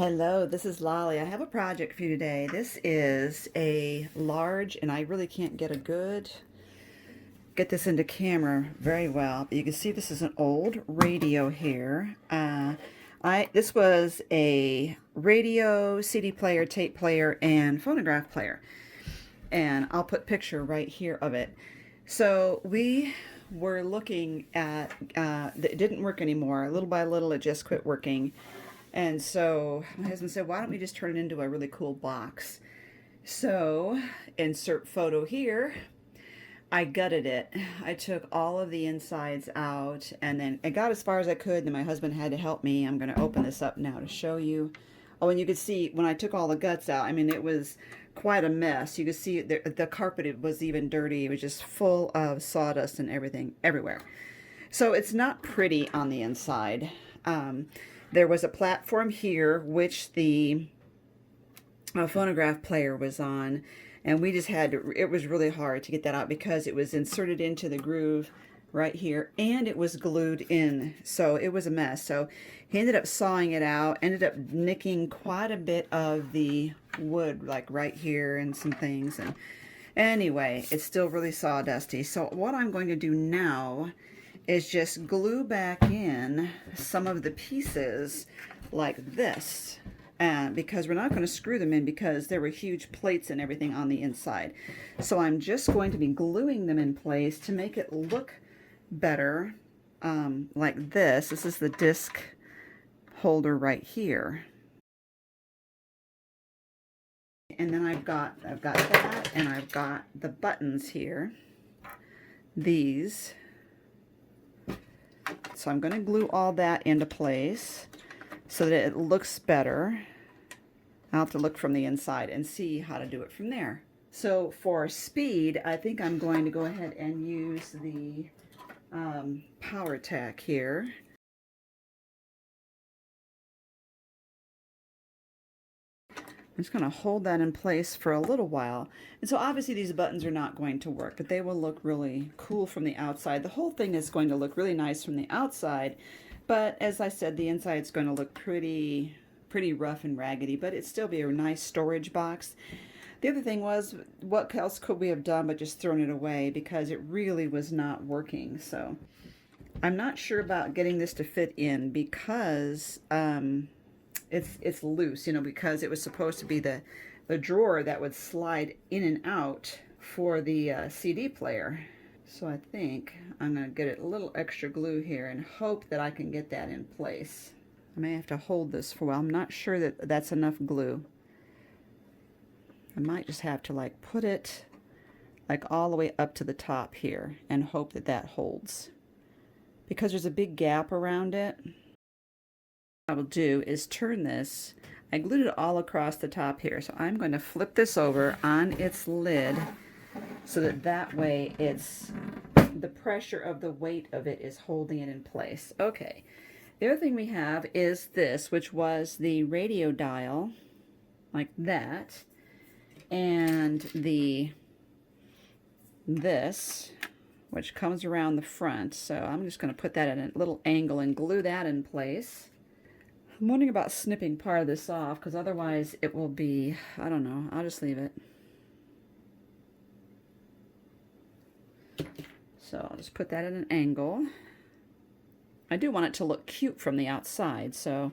Hello, this is Lolly. I have a project for you today. This is a large, and I really can't get this into camera very well, but you can see this is an old radio here. This was a radio, CD player, tape player, and phonograph player. And I'll put a picture right here of it. So we were looking at, it didn't work anymore. Little by little, it just quit working. And so my husband said, why don't we just turn it into a really cool box? So, insert photo here. I gutted it. I took all of the insides out, and then I got as far as I could, and my husband had to help me. I'm going to open this up now to show you. Oh, and you could see when I took all the guts out, I mean, it was quite a mess. You could see the carpet was even dirty. It was just full of sawdust and everything everywhere. So it's not pretty on the inside. There was a platform here, which the phonograph player was on, and we just had to, it was really hard to get that out because it was inserted into the groove right here, and it was glued in, so it was a mess. So he ended up sawing it out, ended up nicking quite a bit of the wood, like right here and some things, and anyway, it's still really sawdusty. So what I'm going to do now is just glue back in some of the pieces like this, because we're not going to screw them in because there were huge plates and everything on the inside. So I'm just going to be gluing them in place to make it look better, like this. This is the disc holder right here. And then I've got that, and I've got the buttons here, these. So I'm going to glue all that into place so that it looks better. I'll have to look from the inside and see how to do it from there. So for speed, I think I'm going to go ahead and use the power tack here. I'm just going to hold that in place for a little while. And so obviously these buttons are not going to work, but they will look really cool from the outside. The whole thing is going to look really nice from the outside, but as I said, the inside is going to look pretty rough and raggedy, but it'd still be a nice storage box. The other thing was, what else could we have done but just thrown it away because it really was not working. So I'm not sure about getting this to fit in because it's loose, you know, because it was supposed to be the drawer that would slide in and out for the CD player. So I think I'm going to get a little extra glue here and hope that I can get that in place. I may have to hold this for a while. I'm not sure that that's enough glue. I might just have to like put it like all the way up to the top here and hope that that holds, because there's a big gap around it. What I will do is turn this. I glued it all across the top here, so I'm going to flip this over on its lid so that way it's the pressure of the weight of it is holding it in place. Okay, the other thing we have is this, which was the radio dial like that, and this which comes around the front. So I'm just going to put that at a little angle and glue that in place. I'm wondering about snipping part of this off because otherwise it will be, I don't know, I'll just leave it. So I'll just put that at an angle. I do want it to look cute from the outside, so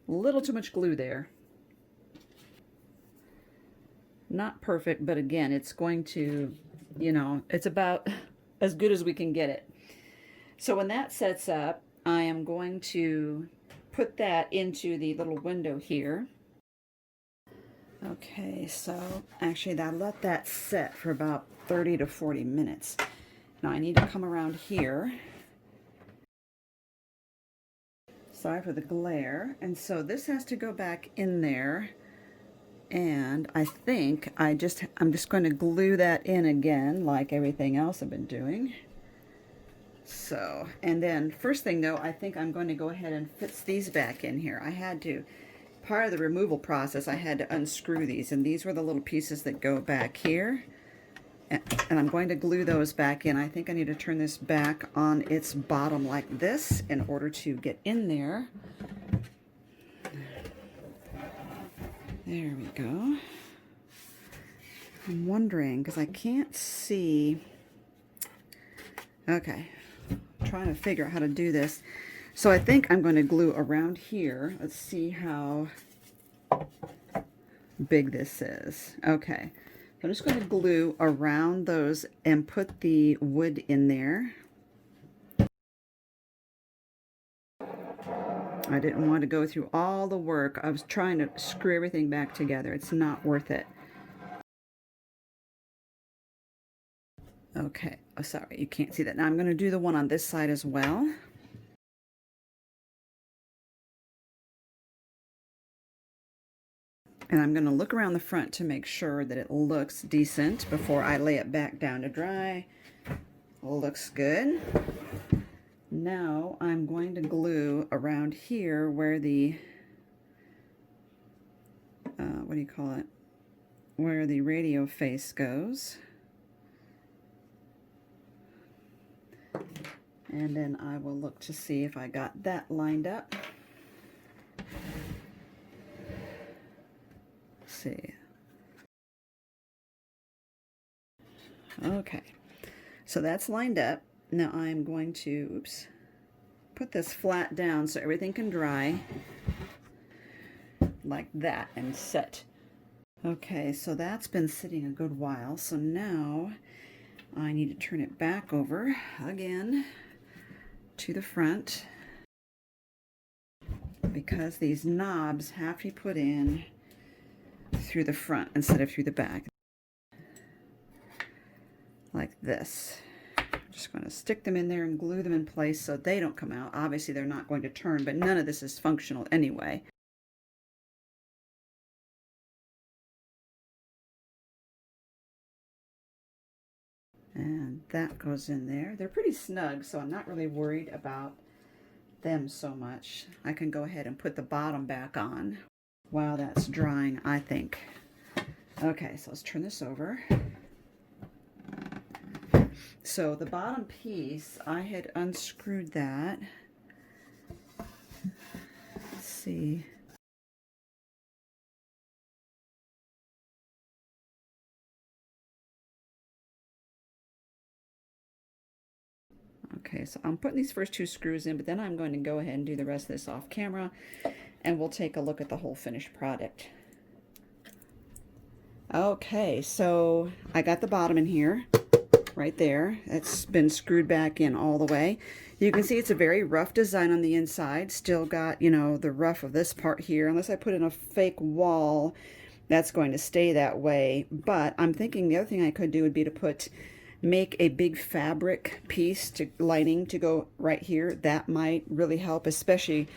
a little too much glue there. Not perfect, but again, it's going to, you know, it's about as good as we can get it. So when that sets up, I am going to put that into the little window here. Okay, so actually I'll let that set for about 30 to 40 minutes. Now I need to come around here. Sorry for the glare. And so this has to go back in there. And I think I'm just going to glue that in again like everything else I've been doing. So, and then first thing though, I think I'm going to go ahead and fit these back in here. I had to, part of the removal process, I had to unscrew these, and these were the little pieces that go back here. And I'm going to glue those back in. I think I need to turn this back on its bottom like this in order to get in there. There we go. I'm wondering, because I can't see. Okay, I'm trying to figure out how to do this. So I think I'm going to glue around here. Let's see how big this is. Okay, so I'm just going to glue around those and put the wood in there. I didn't want to go through all the work. I was trying to screw everything back together. It's not worth it. Okay, oh, sorry, you can't see that. Now I'm going to do the one on this side as well. And I'm going to look around the front to make sure that it looks decent before I lay it back down to dry. Looks good. Now I'm going to glue around here where the, what do you call it? Where the radio face goes. And then I will look to see if I got that lined up. Let's see. Okay, so that's lined up. Now I'm going to, oops, put this flat down so everything can dry like that and set. Okay, so that's been sitting a good while. So now I need to turn it back over again to the front because these knobs have to be put in through the front instead of through the back. Like this. I'm just going to stick them in there and glue them in place so they don't come out. Obviously they're not going to turn, but none of this is functional anyway. And that goes in there. They're pretty snug, so I'm not really worried about them so much. I can go ahead and put the bottom back on while that's drying, I think. Okay, so let's turn this over. So the bottom piece, I had unscrewed that. Let's see. Okay, so I'm putting these first two screws in, but then I'm going to go ahead and do the rest of this off camera, and we'll take a look at the whole finished product. Okay, so I got the bottom in here, right there. It's been screwed back in all the way. You can see it's a very rough design on the inside. Still got, you know, the rough of this part here. Unless I put in a fake wall, that's going to stay that way. But I'm thinking the other thing I could do would be to make a big fabric piece to lining to go right here. That might really help, especially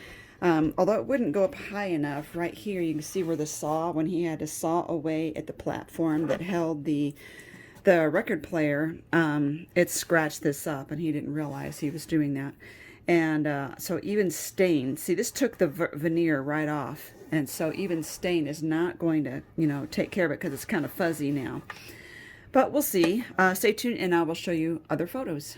although it wouldn't go up high enough. Right here you can see where the saw, when he had to saw away at the platform that held the record player, it scratched this up and he didn't realize he was doing that. And so even stain, see, this took the veneer right off, and so even stain is not going to, you know, take care of it because it's kind of fuzzy now. But we'll see. Stay tuned and I will show you other photos.